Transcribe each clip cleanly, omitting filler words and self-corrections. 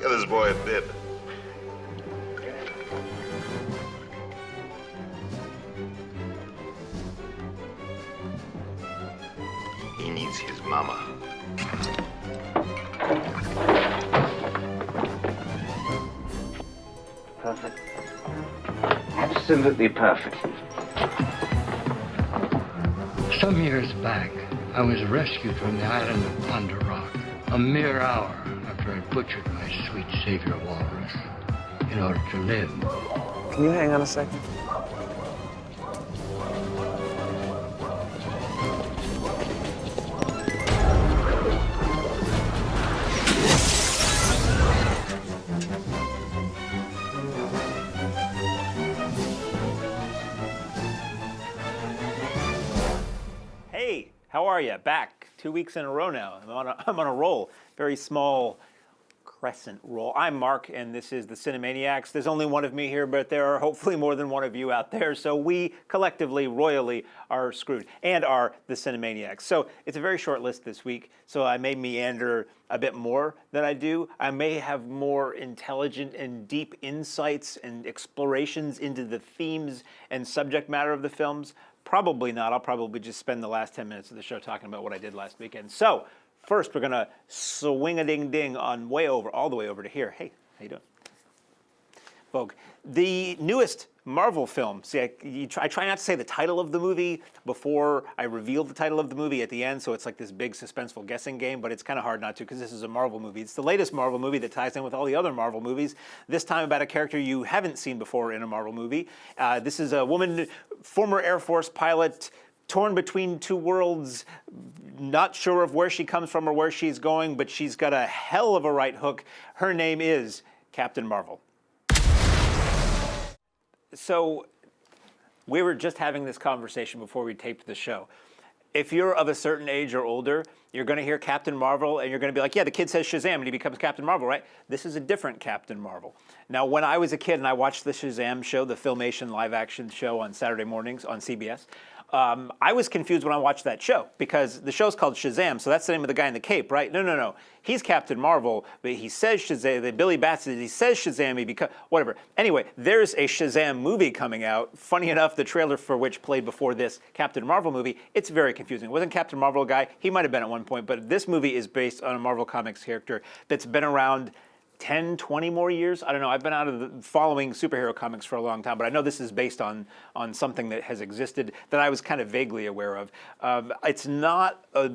Get this boy a bib. He needs his mama. Perfect. Absolutely perfect. Some years back, I was rescued from the island of Thunder Rock a mere hour after I butchered my sweet savior walrus in order to live. Can you hang on a second? Hey, how are you? Back 2 weeks in a row now. I'm on a roll. Very small crescent roll. I'm Mark, and this is the Cinemaniacs. There's only one of me here, but there are hopefully more than one of you out there. So we collectively, royally, are screwed and are the Cinemaniacs. So it's a very short list this week. So I may meander a bit more than I do. I may have more intelligent and deep insights and explorations into the themes and subject matter of the films. Probably not. I'll probably just spend the last 10 minutes of the show talking about what I did last weekend. So first, we're going to swing-a-ding-ding on all the way over to here. Hey, how you doing? Vogue. The newest Marvel film. See, I try not to say the title of the movie before I reveal the title of the movie at the end, so it's like this big suspenseful guessing game, but it's kind of hard not to because this is a Marvel movie. It's the latest Marvel movie that ties in with all the other Marvel movies, this time about a character you haven't seen before in a Marvel movie. This is a woman, former Air Force pilot, torn between two worlds, not sure of where she comes from or where she's going, but she's got a hell of a right hook. Her name is Captain Marvel. So we were just having this conversation before we taped the show. If you're of a certain age or older, you're going to hear Captain Marvel and you're going to be like, yeah, the kid says Shazam and he becomes Captain Marvel, right? This is a different Captain Marvel. Now, when I was a kid and I watched the Shazam show, the Filmation live-action show on Saturday mornings on CBS, I was confused when I watched that show because the show's called Shazam, so that's the name of the guy in the cape, right? No. He's Captain Marvel, but he says Shazam. Billy Batson, he says Shazam, he becomes whatever. Anyway, there's a Shazam movie coming out. Funny enough, the trailer for which played before this Captain Marvel movie. It's very confusing. It wasn't Captain Marvel a guy. He might have been at one point, but this movie is based on a Marvel Comics character that's been around 10, 20 more years. I don't know. I've been out of following superhero comics for a long time, but I know this is based on something that has existed that I was kind of vaguely aware of. It's not a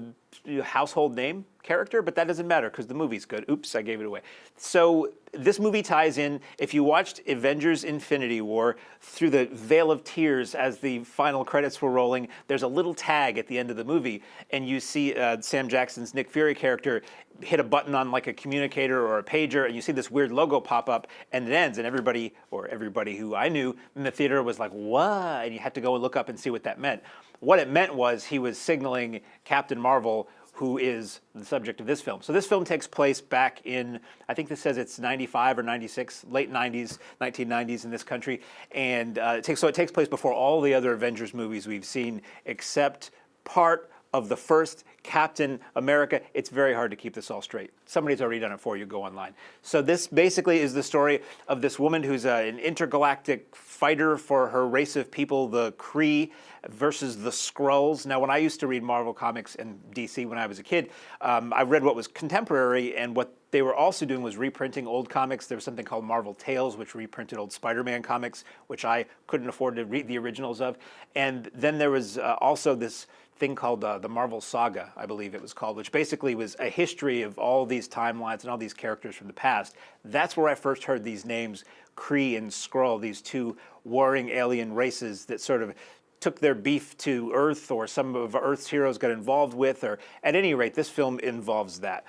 household name character, but that doesn't matter because the movie's good. Oops, I gave it away. So this movie ties in, if you watched Avengers Infinity War, through the Veil of Tears as the final credits were rolling, there's a little tag at the end of the movie, and you see Sam Jackson's Nick Fury character hit a button on like a communicator or a pager, and you see this weird logo pop up, and it ends, and everybody who I knew in the theater was like, what? And you had to go and look up and see what that meant. What it meant was he was signaling Captain Marvel, who is the subject of this film. So this film takes place back in, I think this says it's 95 or 96, late 90s, 1990s in this country. And it takes place before all the other Avengers movies we've seen, except part of the first Captain America. It's very hard to keep this all straight. Somebody's already done it for you. Go online. So this basically is the story of this woman who's an intergalactic fighter for her race of people, the Kree, versus the Skrulls. Now, when I used to read Marvel Comics and DC when I was a kid, I read what was contemporary, and what they were also doing was reprinting old comics. There was something called Marvel Tales, which reprinted old Spider-Man comics, which I couldn't afford to read the originals of. And then there was also this thing called the Marvel Saga, I believe it was called, which basically was a history of all these timelines and all these characters from the past. That's where I first heard these names, Kree and Skrull, these two warring alien races that sort of took their beef to Earth, or some of Earth's heroes got involved with, or at any rate, this film involves that.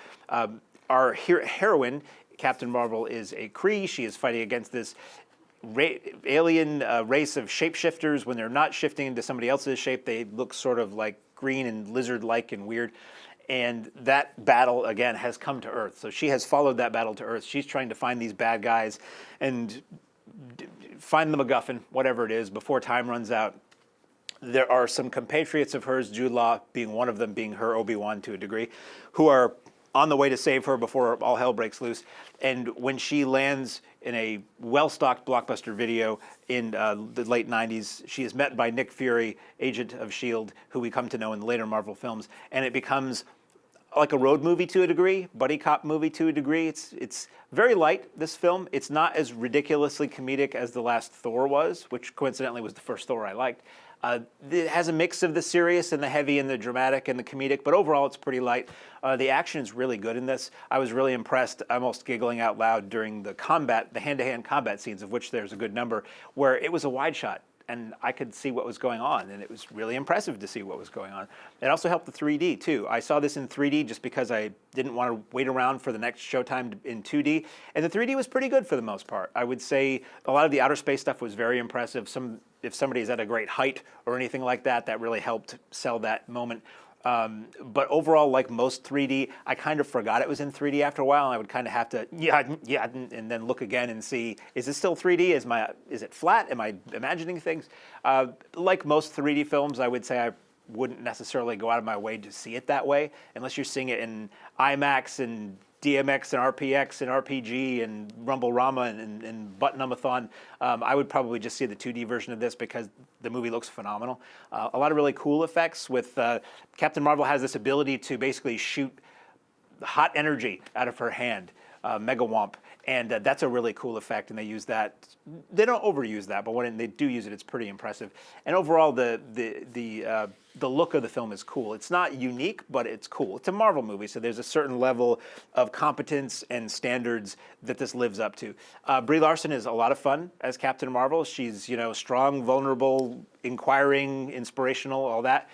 Our heroine, Captain Marvel, is a Kree. She is fighting against this alien race of shapeshifters. When they're not shifting into somebody else's shape, they look sort of like green and lizard-like and weird. And that battle, again, has come to Earth. So she has followed that battle to Earth. She's trying to find these bad guys and find the MacGuffin, whatever it is, before time runs out. There are some compatriots of hers, Jude Law being one of them, being her Obi-Wan to a degree, who are on the way to save her before all hell breaks loose. And when she lands in a well-stocked blockbuster video in the late 90s, she is met by Nick Fury, agent of S.H.I.E.L.D., who we come to know in the later Marvel films. And it becomes like a road movie to a degree, buddy cop movie to a degree. It's very light, this film. It's not as ridiculously comedic as the last Thor was, which coincidentally was the first Thor I liked. It has a mix of the serious and the heavy and the dramatic and the comedic, but overall it's pretty light. The action is really good in this. I was really impressed, almost giggling out loud during the hand-to-hand combat scenes, of which there's a good number, where it was a wide shot. And I could see what was going on, and it was really impressive to see what was going on. It also helped the 3D, too. I saw this in 3D just because I didn't want to wait around for the next showtime in 2D, and the 3D was pretty good for the most part. I would say a lot of the outer space stuff was very impressive. If somebody's at a great height or anything like that, that really helped sell that moment. But overall, like most 3D, I kind of forgot it was in 3D after a while, and I would kind of have to, and then look again and see, is it still 3D? Is it flat? Am I imagining things? Like most 3D films, I would say I wouldn't necessarily go out of my way to see it that way, unless you're seeing it in IMAX and DMX and RPX and RPG and Rumble-Rama and Button-Umathon. I would probably just see the 2D version of this because the movie looks phenomenal. A lot of really cool effects with Captain Marvel has this ability to basically shoot hot energy out of her hand, Mega Womp. And that's a really cool effect, and they use that. They don't overuse that, but when they do use it, it's pretty impressive. And overall, the look of the film is cool. It's not unique, but it's cool. It's a Marvel movie, so there's a certain level of competence and standards that this lives up to. Brie Larson is a lot of fun as Captain Marvel. She's strong, vulnerable, inquiring, inspirational, all that.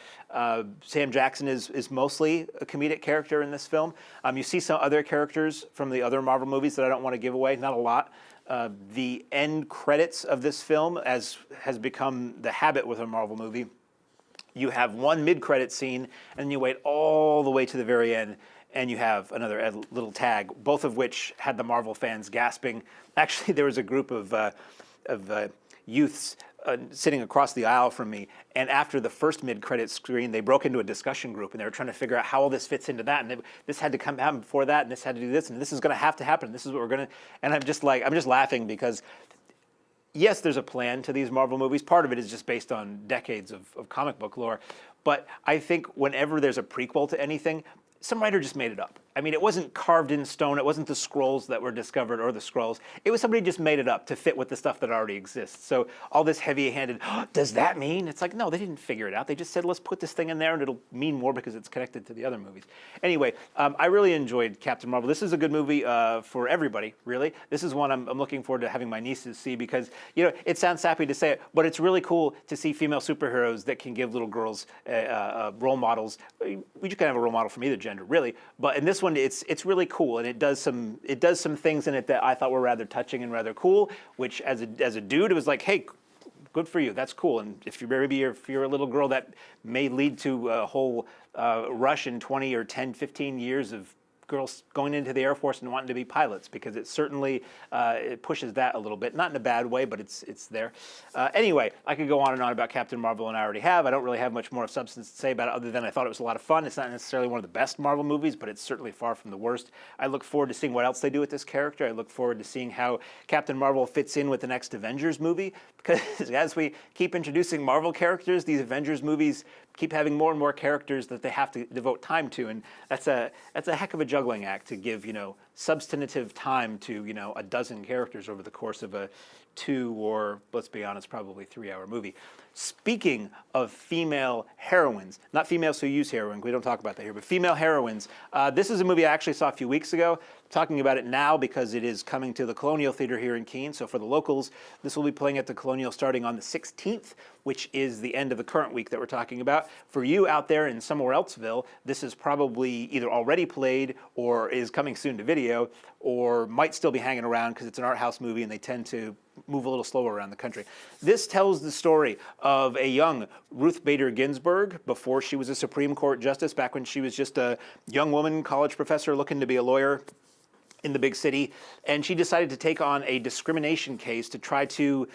Sam Jackson is mostly a comedic character in this film. You see some other characters from the other Marvel movies that I don't want to give away, not a lot. The end credits of this film, as has become the habit with a Marvel movie, you have one mid-credit scene, and you wait all the way to the very end, and you have another little tag, both of which had the Marvel fans gasping. Actually, there was a group of youths sitting across the aisle from me, and after the first mid-credit screen, they broke into a discussion group, and they were trying to figure out how all this fits into that, and this had to come happen before that, and this had to do this, and this is going to have to happen. This is what we're going to, and I'm just laughing because, yes, there's a plan to these Marvel movies. Part of it is just based on decades of comic book lore, but I think whenever there's a prequel to anything, some writer just made it up. I mean, it wasn't carved in stone. It wasn't the scrolls that were discovered or the scrolls. It was somebody just made it up to fit with the stuff that already exists. So all this heavy-handed, does that mean? It's like, no, they didn't figure it out. They just said, let's put this thing in there and it'll mean more because it's connected to the other movies. Anyway, I really enjoyed Captain Marvel. This is a good movie for everybody, really. This is one I'm looking forward to having my nieces see because, it sounds sappy to say it, but it's really cool to see female superheroes that can give little girls role models. You can have a role model from either gender, really. But in this one, it's really cool, and it does some things in it that I thought were rather touching and rather cool. Which as a dude, it was like, hey, good for you, that's cool. And if you're a little girl, that may lead to a whole rush in 20 or 10, 15 years of girls going into the Air Force and wanting to be pilots, because it certainly it pushes that a little bit, not in a bad way, but it's there. Anyway, I could go on and on about Captain Marvel, and I already have. I don't really have much more of substance to say about it other than I thought it was a lot of fun. It's not necessarily one of the best Marvel movies, but it's certainly far from the worst. I look forward to seeing what else they do with this character. I look forward to seeing how Captain Marvel fits in with the next Avengers movie, because as we keep introducing Marvel characters, these Avengers movies keep having more and more characters that they have to devote time to, and that's a heck of a juggling act to give substantive time to a dozen characters over the course of a 2 or, let's be honest, probably 3-hour movie. Speaking of female heroines, not females who use heroin, we don't talk about that here, but female heroines, this is a movie I actually saw a few weeks ago. I'm talking about it now because it is coming to the Colonial Theater here in Keene. So for the locals, this will be playing at the Colonial starting on the 16th, which is the end of the current week that we're talking about. For you out there in somewhere elseville, this is probably either already played or is coming soon to video, or might still be hanging around because it's an art house movie and they tend to move a little slower around the country. This tells the story of a young Ruth Bader Ginsburg before she was a Supreme Court justice, back when she was just a young woman, college professor looking to be a lawyer in the big city. And she decided to take on a discrimination case to try to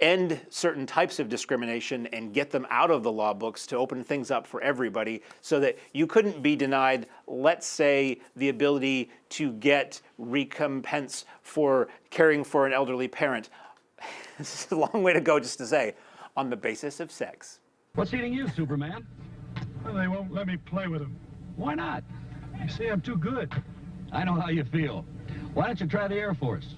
end certain types of discrimination and get them out of the law books to open things up for everybody so that you couldn't be denied, let's say, the ability to get recompense for caring for an elderly parent. This is a long way to go just to say, on the basis of sex. What's eating you, Superman? Well, they won't let me play with him. Why not? You see, I'm too good. I know how you feel. Why don't you try the Air Force?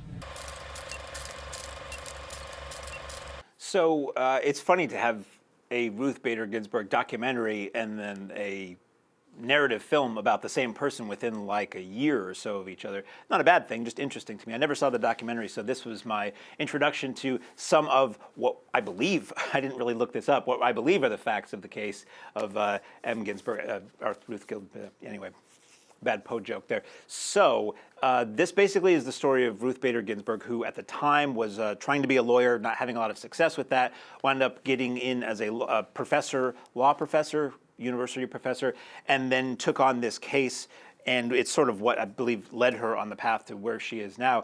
So it's funny to have a Ruth Bader Ginsburg documentary and then a narrative film about the same person within like a year or so of each other. Not a bad thing, just interesting to me. I never saw the documentary, so this was my introduction to some of what I believe, I didn't really look this up, what I believe are the facts of the case of M. Ginsburg, or Ruth Ginsburg, anyway. Bad Poe joke there. So this basically is the story of Ruth Bader Ginsburg, who at the time was trying to be a lawyer, not having a lot of success with that, wound up getting in as a professor, law professor, university professor, and then took on this case. And it's sort of what I believe led her on the path to where she is now.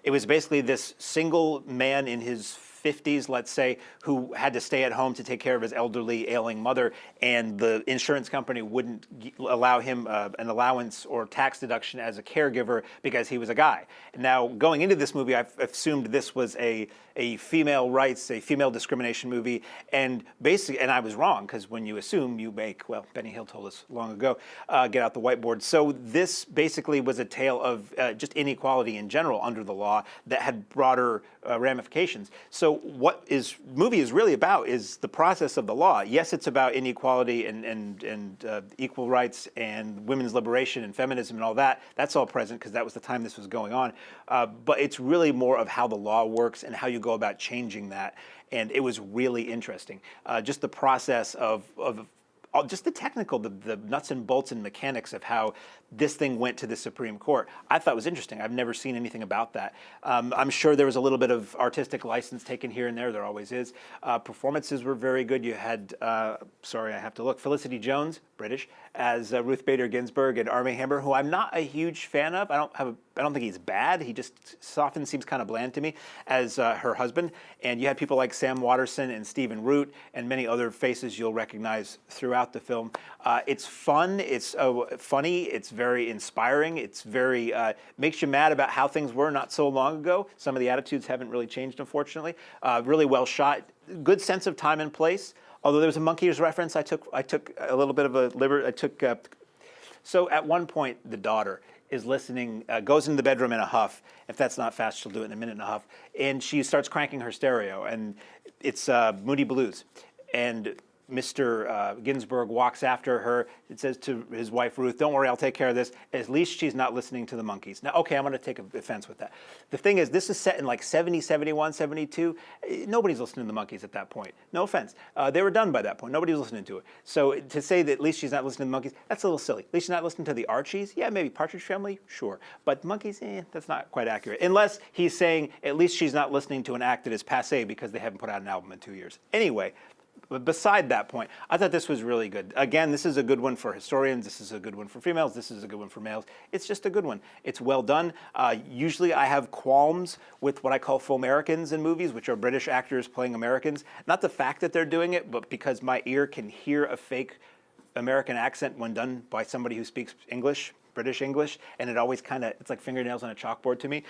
It was basically this single man in his 50s, let's say, who had to stay at home to take care of his elderly, ailing mother, and the insurance company wouldn't allow him an allowance or tax deduction as a caregiver because he was a guy. Now, going into this movie, I've assumed this was a female rights, a female discrimination movie, and basically, and I was wrong, because when you assume, you make, well, Benny Hill told us long ago, get out the whiteboard. So this basically was a tale of just inequality in general under the law that had broader ramifications. So what movie is really about is the process of the law. Yes, it's about inequality and equal rights and women's liberation and feminism and all that. That's all present because that was the time this was going on. But it's really more of how the law works and how you go about changing that. And it was really interesting. Just the process of just the technical, the nuts and bolts and mechanics of how this thing went to the Supreme Court, I thought was interesting. I've never seen anything about that. I'm sure there was a little bit of artistic license taken here and there. There always is. Performances were very good. You had, sorry, I have to look, Felicity Jones, British, as Ruth Bader Ginsburg, and Armie Hammer, who I'm not a huge fan of. I don't think he's bad. He just often seems kind of bland to me, as her husband. And you had people like Sam Waterston and Stephen Root and many other faces you'll recognize throughout the film. It's fun. It's funny. It's very inspiring. It's very makes you mad about how things were not so long ago. Some of the attitudes haven't really changed, unfortunately. Really well shot. Good sense of time and place. Although there was a Monkeys reference, I took a little bit of a liberty. So at one point, the daughter is listening, goes into the bedroom in a huff. If that's not fast, she'll do it in a minute and a half. And she starts cranking her stereo, and it's Moody Blues. And Mr. Ginsburg walks after her. It says to his wife, Ruth, don't worry, I'll take care of this. At least she's not listening to the Monkeys. Now, okay, I'm going to take offense with that. The thing is, this is set in like 70, 71, 72. Nobody's listening to the Monkeys at that point. No offense. They were done by that point. Nobody was listening to it. So to say that at least she's not listening to the Monkeys, that's a little silly. At least she's not listening to the Archies? Yeah, maybe Partridge Family? Sure. But Monkeys, that's not quite accurate. Unless he's saying at least she's not listening to an act that is passé because they haven't put out an album in 2 years. Anyway, but beside that point, I thought this was really good. Again, this is a good one for historians. This is a good one for females. This is a good one for males. It's just a good one. It's well done. Usually I have qualms with what I call faux Americans in movies, which are British actors playing Americans. Not the fact that they're doing it, but because my ear can hear a fake American accent when done by somebody who speaks English, British English, and it always kind of, it's like fingernails on a chalkboard to me.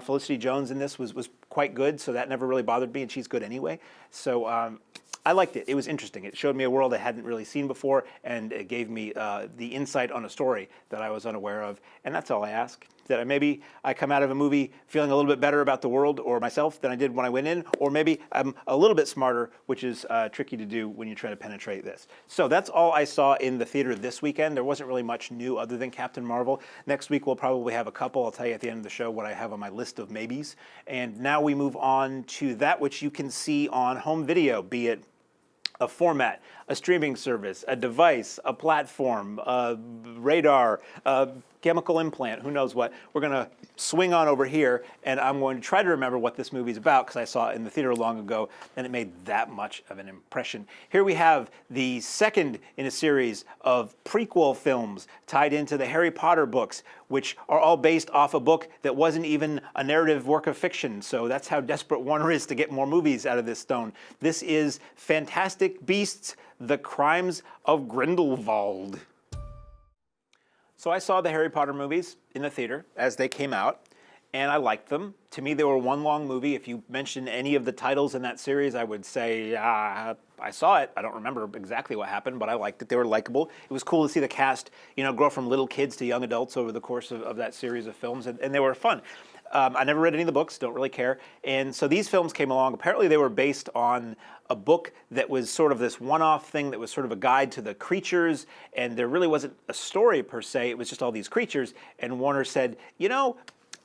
Felicity Jones in this was quite good, so that never really bothered me, and she's good anyway. So I liked it. It was interesting. It showed me a world I hadn't really seen before, and it gave me the insight on a story that I was unaware of. And that's all I ask. That maybe I come out of a movie feeling a little bit better about the world or myself than I did when I went in, or maybe I'm a little bit smarter, which is tricky to do when you try to penetrate this. So that's all I saw in the theater this weekend. There wasn't really much new other than Captain Marvel. Next week we'll probably have a couple. I'll tell you at the end of the show what I have on my list of maybes. And now we move on to that which you can see on home video, be it a format, a streaming service, a device, a platform, a radar, a chemical implant, who knows what. We're going to swing on over here, and I'm going to try to remember what this movie's about because I saw it in the theater long ago, and it made that much of an impression. Here we have the second in a series of prequel films tied into the Harry Potter books. which are all based off a book that wasn't even a narrative work of fiction. So that's how desperate Warner is to get more movies out of this stone. This is Fantastic Beasts: The Crimes of Grindelwald. So I saw the Harry Potter movies in the theater as they came out, and I liked them. To me, they were one long movie. If you mention any of the titles in that series, I would say, I saw it. I don't remember exactly what happened, but I liked it. They were likable. It was cool to see the cast, grow from little kids to young adults over the course of that series of films, and they were fun. I never read any of the books, don't really care. And so these films came along. Apparently they were based on a book that was sort of this one-off thing that was sort of a guide to the creatures, and there really wasn't a story per se. It was just all these creatures. And Warner said,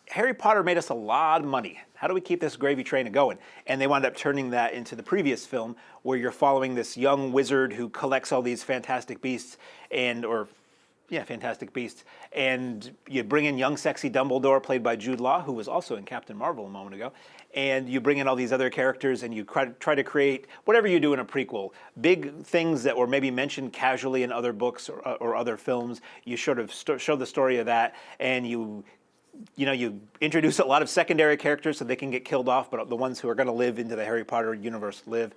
Harry Potter made us a lot of money. How do we keep this gravy train going? And they wound up turning that into the previous film, where you're following this young wizard who collects all these fantastic beasts, Fantastic Beasts. And you bring in young, sexy Dumbledore, played by Jude Law, who was also in Captain Marvel a moment ago. And you bring in all these other characters, and you try to create whatever you do in a prequel. Big things that were maybe mentioned casually in other books or other films. You sort of show the story of that, and you introduce a lot of secondary characters so they can get killed off, but the ones who are going to live into the Harry Potter universe live.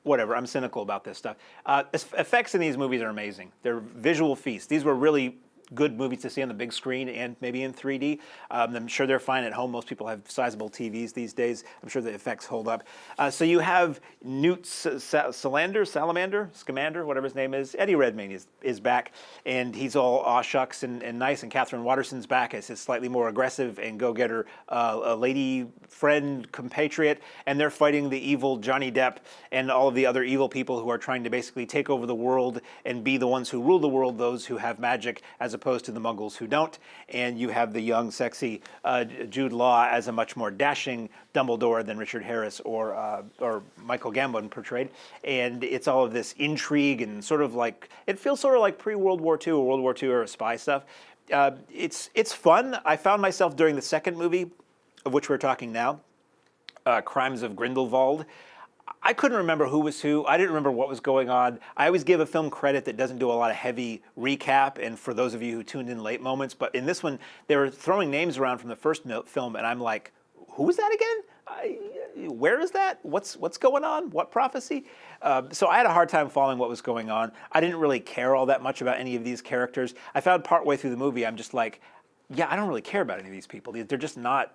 Whatever, I'm cynical about this stuff. Effects in these movies are amazing. They're visual feasts. These were really good movies to see on the big screen and maybe in 3D. I'm sure they're fine at home. Most people have sizable TVs these days. I'm sure the effects hold up. So you have Newt Scamander, whatever his name is. Eddie Redmayne is back, and he's all aw shucks and nice. And Catherine Waterston's back as his slightly more aggressive and go-getter a lady friend compatriot. And they're fighting the evil Johnny Depp and all of the other evil people who are trying to basically take over the world and be the ones who rule the world, those who have magic, as opposed to the Muggles who don't. And you have the young, sexy Jude Law as a much more dashing Dumbledore than Richard Harris or Michael Gambon portrayed. And it's all of this intrigue and it feels sort of like pre-World War II or World War II era spy stuff. It's fun. I found myself during the second movie, of which we're talking now, Crimes of Grindelwald, I couldn't remember who was who. I didn't remember what was going on. I always give a film credit that doesn't do a lot of heavy recap, and for those of you who tuned in late moments, but in this one, they were throwing names around from the first film, and I'm like, who was that again? Where is that? What's going on? What prophecy? So I had a hard time following what was going on. I didn't really care all that much about any of these characters. I found partway through the movie, I'm just like, yeah, I don't really care about any of these people. They're just not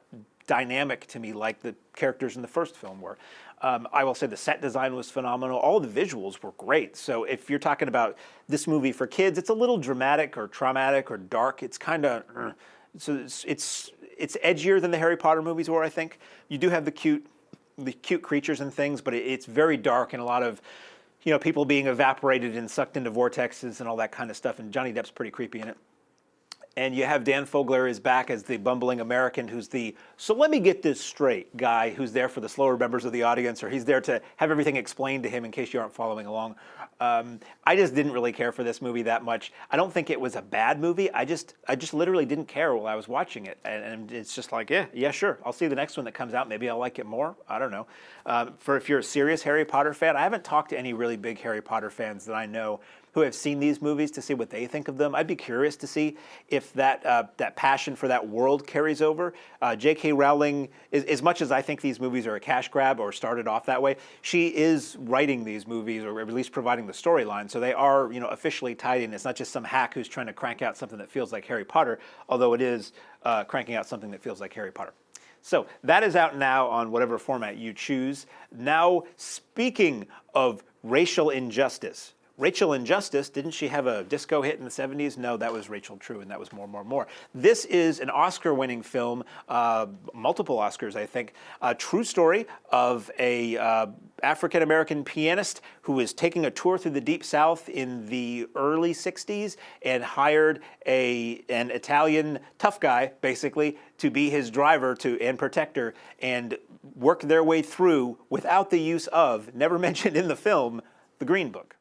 dynamic to me like the characters in the first film were. I will say the set design was phenomenal. All the visuals were great. So if you're talking about this movie for kids, it's a little dramatic or traumatic or dark. It's kind of, so it's edgier than the Harry Potter movies were, I think. You do have the cute creatures and things, but it's very dark and a lot of, people being evaporated and sucked into vortexes and all that kind of stuff. And Johnny Depp's pretty creepy in it. And you have Dan Fogler is back as the bumbling American who's so let me get this straight guy who's there for the slower members of the audience, or he's there to have everything explained to him in case you aren't following along. I just didn't really care for this movie that much. I don't think it was a bad movie. I just literally didn't care while I was watching it. And it's just like, yeah, sure. I'll see the next one that comes out. Maybe I'll like it more. I don't know. If you're a serious Harry Potter fan, I haven't talked to any really big Harry Potter fans that I know who have seen these movies to see what they think of them. I'd be curious to see if that passion for that world carries over. J.K. Rowling, as much as I think these movies are a cash grab or started off that way, she is writing these movies or at least providing the storyline. So they are, officially tied in. It's not just some hack who's trying to crank out something that feels like Harry Potter, although it is cranking out something that feels like Harry Potter. So that is out now on whatever format you choose. Now, speaking of racial injustice, Rachel in Justice, didn't she have a disco hit in the 70s? No, that was Rachel True, and that was More. This is an Oscar-winning film, multiple Oscars, I think. A true story of a African-American pianist who is taking a tour through the Deep South in the early 60s and hired an Italian tough guy, basically, to be his driver and protector and work their way through without the use of, never mentioned in the film, the Green Book.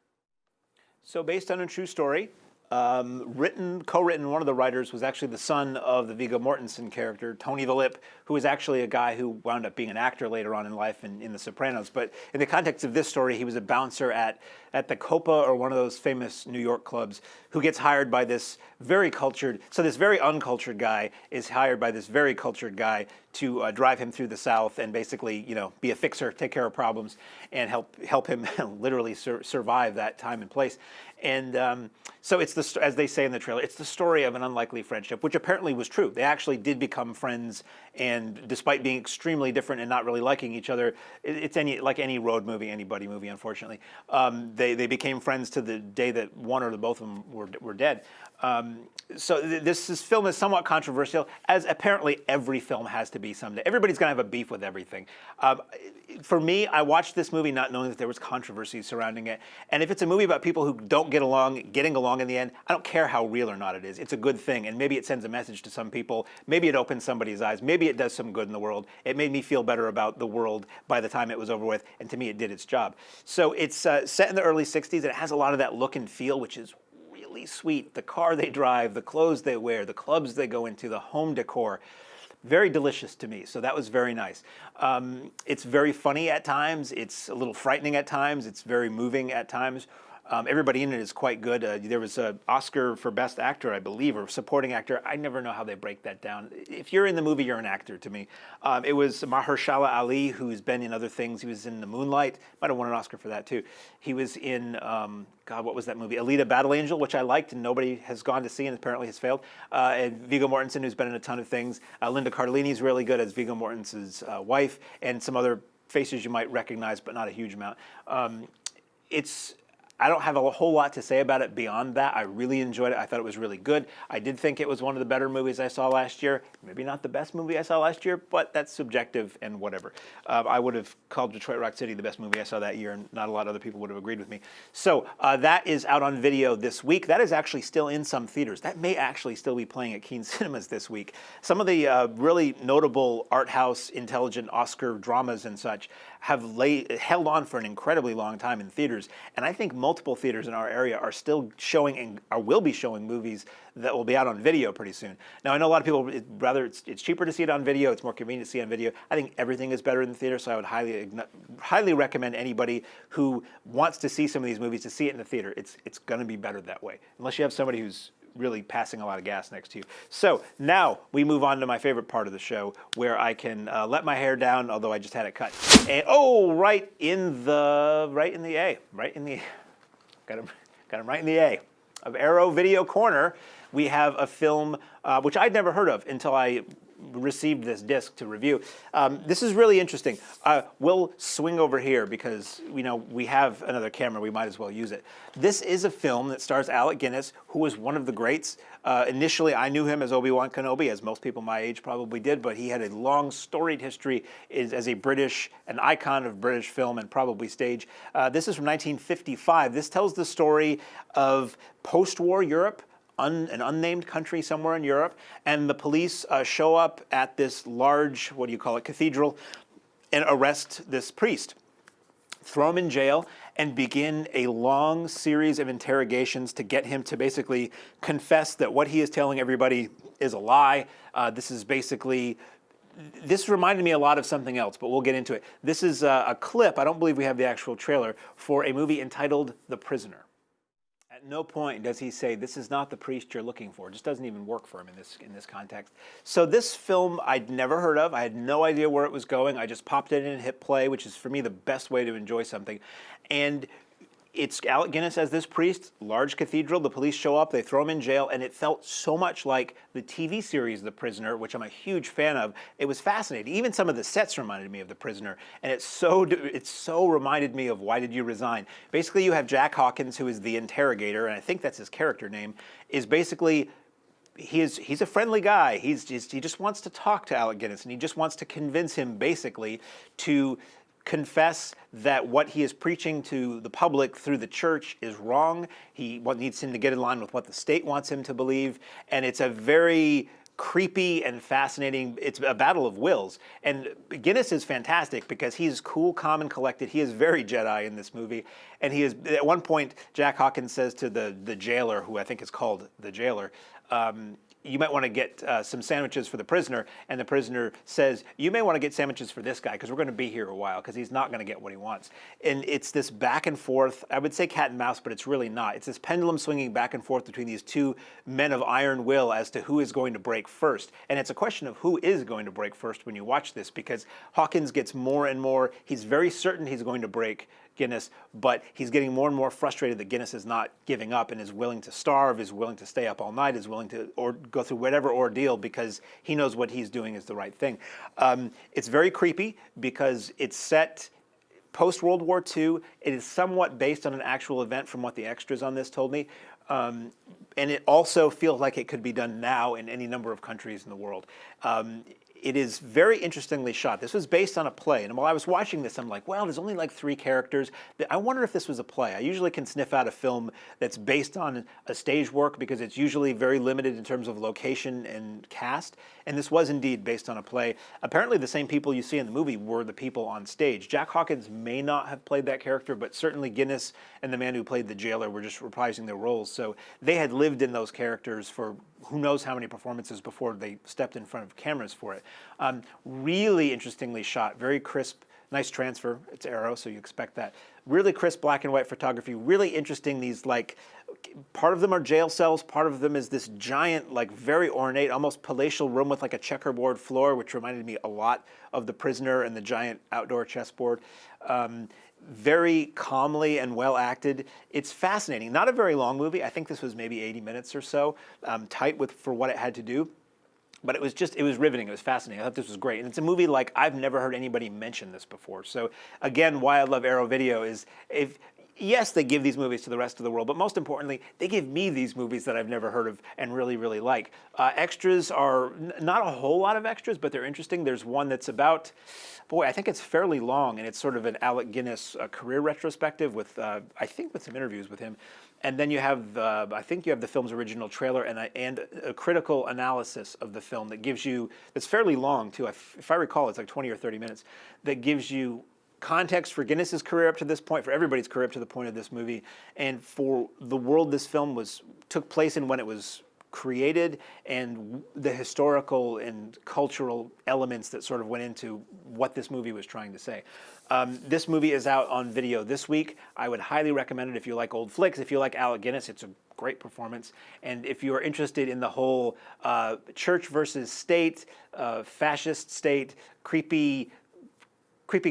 So based on a true story, co-written, one of the writers was actually the son of the Viggo Mortensen character, Tony the Lip, who was actually a guy who wound up being an actor later on in life in The Sopranos. But in the context of this story, he was a bouncer at at the Copa or one of those famous New York clubs who gets hired by this very cultured, so this very uncultured guy is hired by this very cultured guy to drive him through the South and basically, be a fixer, take care of problems, and help him literally survive that time and place. And so it's as they say in the trailer, it's the story of an unlikely friendship, which apparently was true. They actually did become friends, and despite being extremely different and not really liking each other, it's like any road movie, any buddy movie, unfortunately. They became friends to the day that one or both of them were dead. So this film is somewhat controversial, as apparently every film has to be someday. Everybody's going to have a beef with everything. For me, I watched this movie not knowing that there was controversy surrounding it. And if it's a movie about people who don't get along, getting along in the end, I don't care how real or not it is. It's a good thing, and maybe it sends a message to some people. Maybe it opens somebody's eyes. Maybe it does some good in the world. It made me feel better about the world by the time it was over with, and to me, it did its job. So it's set in the early 60s, and it has a lot of that look and feel, which is really sweet. The car they drive, the clothes they wear, the clubs they go into, the home decor. Very delicious to me, so that was very nice. It's very funny at times. It's a little frightening at times. It's very moving at times. Everybody in it is quite good. There was an Oscar for Best Actor, I believe, or Supporting Actor. I never know how they break that down. If you're in the movie, you're an actor to me. It was Mahershala Ali, who's been in other things. He was in The Moonlight. Might have won an Oscar for that, too. He was in, what was that movie? Alita Battle Angel, which I liked and nobody has gone to see and apparently has failed. And Viggo Mortensen, who's been in a ton of things. Linda Cardellini's really good as Viggo Mortensen's wife, and some other faces you might recognize, but not a huge amount. I don't have a whole lot to say about it beyond that. I really enjoyed it. I thought it was really good. I did think it was one of the better movies I saw last year. Maybe not the best movie I saw last year, but that's subjective and whatever. I would have called Detroit Rock City the best movie I saw that year, and not a lot of other people would have agreed with me. So that is out on video this week. That is actually still in some theaters. That may actually still be playing at Keene Cinemas this week. Some of the really notable art house, intelligent Oscar dramas and such have held on for an incredibly long time in theaters, and I think multiple theaters in our area are still showing and will be showing movies that will be out on video pretty soon. Now, I know a lot of people it's cheaper to see it on video, it's more convenient to see it on video. I think everything is better in the theater, so I would highly recommend anybody who wants to see some of these movies to see it in the theater. It's going to be better that way, unless you have somebody who's really passing a lot of gas next to you. So now we move on to my favorite part of the show, where I can let my hair down, although I just had it cut. And right in the A. Got him right in the A of Arrow Video Corner. We have a film which I'd never heard of until I received this disc to review. This is really interesting. We'll swing over here because we have another camera. We might as well use it. This is a film that stars Alec Guinness, who is one of the greats. Initially, I knew him as Obi-Wan Kenobi, as most people my age probably did, but he had a long, storied history as an icon of British film and probably stage. This is from 1955. This tells the story of post-war Europe, an unnamed country somewhere in Europe, and the police show up at this large, cathedral, and arrest this priest, throw him in jail, and begin a long series of interrogations to get him to basically confess that what he is telling everybody is a lie. This reminded me a lot of something else, but we'll get into it. This is a clip, I don't believe we have the actual trailer, for a movie entitled The Prisoner. At no point does he say, this is not the priest you're looking for. It just doesn't even work for him in this context. So this film I'd never heard of. I had no idea where it was going. I just popped it in and hit play, which is for me the best way to enjoy something. And it's Alec Guinness as this priest, large cathedral, the police show up, they throw him in jail, and it felt so much like the TV series The Prisoner, which I'm a huge fan of. It was fascinating. Even some of the sets reminded me of The Prisoner, and it so reminded me of Why Did You Resign? Basically, you have Jack Hawkins, who is the interrogator, and I think that's his character name, is basically he's a friendly guy. He just wants to talk to Alec Guinness, and he just wants to convince him basically to confess that what he is preaching to the public through the church is wrong. He needs him to get in line with what the state wants him to believe, and it's a very creepy and fascinating. It's a battle of wills, and Guinness is fantastic because he's cool, calm, and collected. He is very Jedi in this movie, and he is at one point. Jack Hawkins says to the jailer, who I think is called the jailer, you might want to get some sandwiches for the prisoner, and the prisoner says, you may want to get sandwiches for this guy because we're going to be here a while because he's not going to get what he wants. And it's this back and forth, I would say cat and mouse, but it's really not. It's this pendulum swinging back and forth between these two men of iron will as to who is going to break first. And it's a question of who is going to break first when you watch this, because Hawkins gets more and more, he's very certain he's going to break Guinness, but he's getting more and more frustrated that Guinness is not giving up and is willing to starve, is willing to stay up all night, is willing to go through whatever ordeal because he knows what he's doing is the right thing. It's very creepy because it's set post-World War II. It is somewhat based on an actual event from what the extras on this told me. And it also feels like it could be done now in any number of countries in the world. It is very interestingly shot. This was based on a play, and while I was watching this, I'm like, well, there's only like 3 characters. I wonder if this was a play. I usually can sniff out a film that's based on a stage work because it's usually very limited in terms of location and cast, and this was indeed based on a play. Apparently the same people you see in the movie were the people on stage. Jack Hawkins may not have played that character, but certainly Guinness and the man who played the jailer were just reprising their roles, so they had lived in those characters for who knows how many performances before they stepped in front of cameras for it. Really interestingly shot, very crisp, nice transfer. It's Arrow, so you expect that. Really crisp black and white photography, really interesting. These, like, part of them are jail cells, part of them is this giant, like very ornate, almost palatial room with like a checkerboard floor, which reminded me a lot of The Prisoner and the giant outdoor chessboard. Very calmly and well acted. It's fascinating. Not a very long movie. I think this was maybe 80 minutes or so, tight for what it had to do. But it was riveting. It was fascinating. I thought this was great. And it's a movie like I've never heard anybody mention this before. So again, why I love Arrow Video is yes, they give these movies to the rest of the world, but most importantly, they give me these movies that I've never heard of and really, really like. Extras are not a whole lot of extras, but they're interesting. There's one that's about, boy, I think it's fairly long, and it's sort of an Alec Guinness career retrospective with, I think, with some interviews with him. And then you have, I think you have the film's original trailer and a critical analysis of the film that gives you, that's fairly long too. If I recall, it's like 20 or 30 minutes, that gives you context for Guinness's career up to this point, for everybody's career up to the point of this movie, and for the world this film took place in when it was created, and the historical and cultural elements that sort of went into what this movie was trying to say. This movie is out on video this week. I would highly recommend it if you like old flicks. If you like Alec Guinness, it's a great performance. And if you are interested in the whole church versus state, fascist state, creepy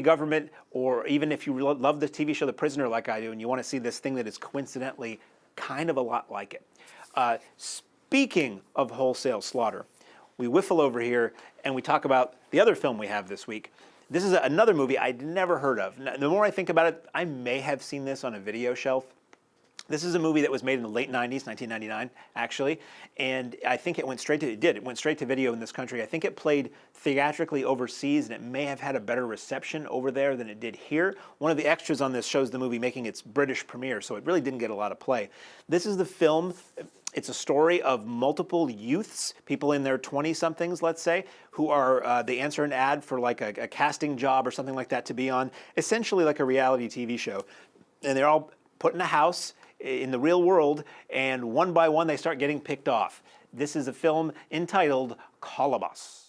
government, or even if you love the TV show The Prisoner like I do and you want to see this thing that is coincidentally kind of a lot like it. Speaking of wholesale slaughter, we whiffle over here and we talk about the other film we have this week. This is another movie I'd never heard of. The more I think about it, I may have seen this on a video shelf. This is a movie that was made in the late 90s, 1999, actually, and I think it went straight to video in this country. I think it played theatrically overseas, and it may have had a better reception over there than it did here. One of the extras on this shows the movie making its British premiere, so it really didn't get a lot of play. This is the film. It's a story of multiple youths, people in their 20-somethings, let's say, who are, they answer an ad for like a casting job or something like that to be on, essentially like a reality TV show. And they're all put in a house in the real world, and one by one they start getting picked off. This is a film entitled Kolobos.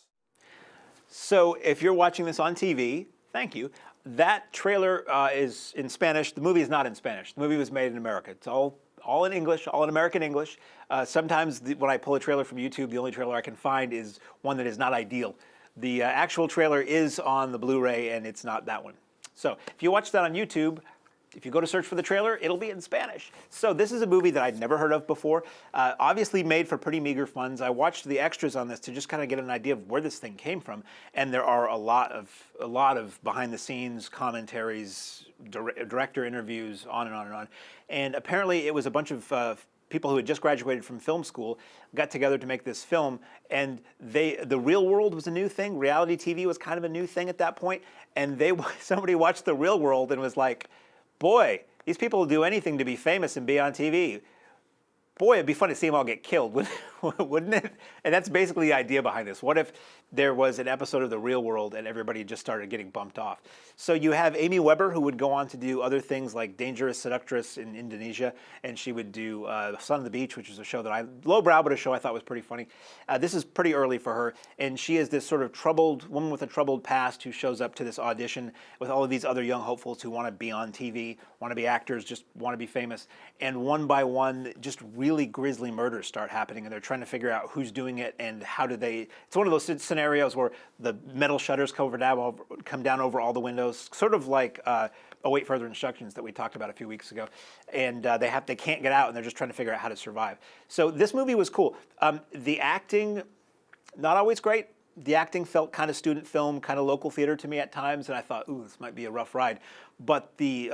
So if you're watching this on TV, thank you. That trailer is in Spanish. The movie is not in Spanish. The movie was made in America. It's all in English, all in American English. Sometimes when I pull a trailer from YouTube, the only trailer I can find is one that is not ideal. The actual trailer is on the Blu-ray, and it's not that one. So if you watch that on YouTube, if you go to search for the trailer, it'll be in Spanish. So this is a movie that I'd never heard of before, obviously made for pretty meager funds. I watched the extras on this to just kind of get an idea of where this thing came from, and there are a lot of behind-the-scenes commentaries, director interviews, on and on and on. And apparently it was a bunch of people who had just graduated from film school got together to make this film, and the real world was a new thing. Reality TV was kind of a new thing at that point, and somebody watched The Real World and was like, boy, these people will do anything to be famous and be on TV. boy, it'd be fun to see them all get killed, wouldn't it? And that's basically the idea behind this. What if there was an episode of The Real World and everybody just started getting bumped off? So you have Amy Weber, who would go on to do other things like Dangerous Seductress in Indonesia, and she would do Son of the Beach, which is a show that lowbrow, but a show I thought was pretty funny. This is pretty early for her, and she is this sort of troubled woman with a troubled past who shows up to this audition with all of these other young hopefuls who want to be on TV, want to be actors, just want to be famous. And one by one, just really grisly murders start happening, and they're trying to figure out who's doing it and how do they. It's one of those scenarios where the metal shutters come down over all the windows, sort of like Await Further Instructions that we talked about a few weeks ago, and they can't get out, and they're just trying to figure out how to survive. So this movie was cool. The acting, not always great. The acting felt kind of student film, kind of local theater to me at times, and I thought, ooh, this might be a rough ride. But the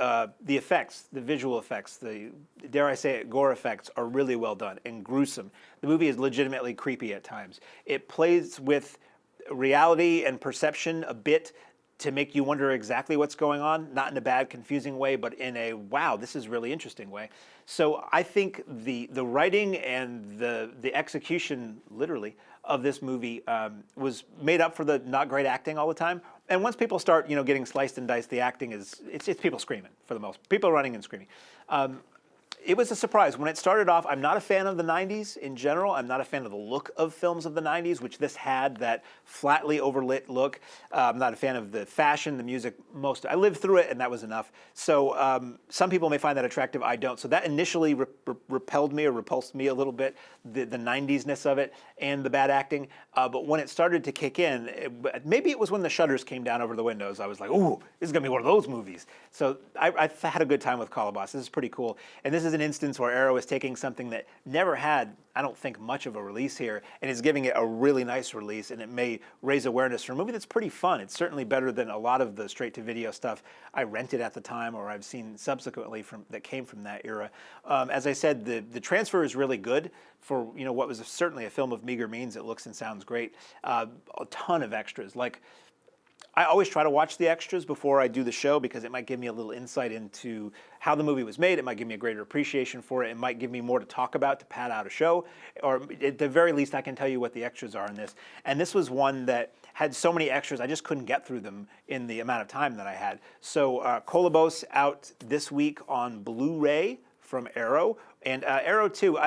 effects, the visual effects, the, dare I say it, gore effects are really well done and gruesome. The movie is legitimately creepy at times. It plays with reality and perception a bit to make you wonder exactly what's going on, not in a bad, confusing way, but in a, wow, this is really interesting way. So I think the writing and the execution, literally, of this movie was made up for the not great acting all the time. And once people start, getting sliced and diced, the acting it's people screaming for the most, people running and screaming. It was a surprise. When it started off, I'm not a fan of the 90s in general. I'm not a fan of the look of films of the 90s, which this had, that flatly overlit look. I'm not a fan of the fashion, the music. I lived through it, and that was enough. So some people may find that attractive. I don't. So that initially repelled me or repulsed me a little bit, the 90s-ness of it and the bad acting. But when it started to kick in, maybe it was when the shutters came down over the windows, I was like, ooh, this is going to be one of those movies. So I had a good time with Kolobos. This is pretty cool. And this is an instance where Arrow is taking something that never had, I don't think, much of a release here, and is giving it a really nice release, and it may raise awareness for a movie that's pretty fun. It's certainly better than a lot of the straight-to-video stuff I rented at the time or I've seen subsequently that came from that era. As I said, the transfer is really good for what was certainly a film of meager means. It looks and sounds great. A ton of extras. Like, I always try to watch the extras before I do the show because it might give me a little insight into how the movie was made. It might give me a greater appreciation for it. It might give me more to talk about to pad out a show. Or at the very least, I can tell you what the extras are in this. And this was one that had so many extras, I just couldn't get through them in the amount of time that I had. So Kolobos out this week on Blu-ray from Arrow. And Arrow 2,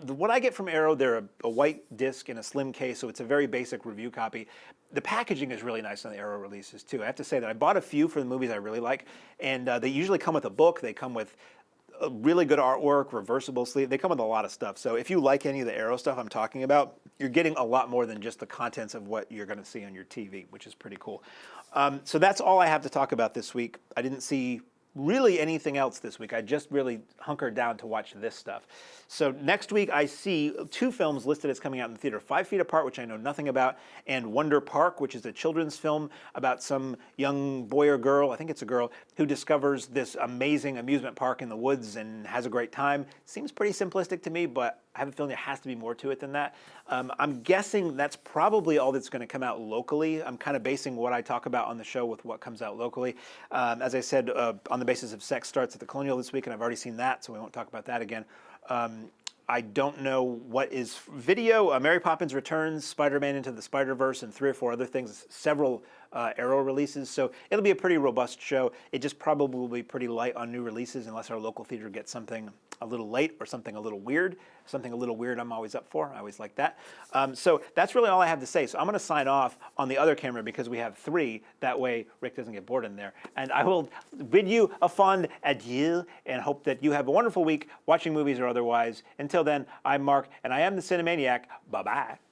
what I get from Arrow, they're a white disc in a slim case, so it's a very basic review copy. The packaging is really nice on the Arrow releases, too. I have to say that I bought a few for the movies I really like, and they usually come with a book. They come with really good artwork, reversible sleeve. They come with a lot of stuff. So if you like any of the Arrow stuff I'm talking about, you're getting a lot more than just the contents of what you're going to see on your TV, which is pretty cool. So that's all I have to talk about this week. I didn't see really anything else this week. I just really hunkered down to watch this stuff. So next week I see two films listed as coming out in the theater, 5 Feet Apart, which I know nothing about, and Wonder Park, which is a children's film about some young boy or girl, I think it's a girl, who discovers this amazing amusement park in the woods and has a great time. Seems pretty simplistic to me, but I have a feeling there has to be more to it than that. I'm guessing that's probably all that's going to come out locally. I'm kind of basing what I talk about on the show with what comes out locally. As I said, on the basis of Sex Starts at the Colonial this week, and I've already seen that, so we won't talk about that again. I don't know what is video. Mary Poppins Returns, Spider-Man Into the Spider-Verse, and 3 or 4 other things, several Arrow releases. So it'll be a pretty robust show. It just probably will be pretty light on new releases unless our local theater gets something a little late or something a little weird. Something a little weird I'm always up for. I always like that. So that's really all I have to say. So I'm going to sign off on the other camera because we have 3. That way Rick doesn't get bored in there. And I will bid you a fond adieu and hope that you have a wonderful week watching movies or otherwise. Until then, I'm Mark, and I am the Cinemaniac. Bye-bye.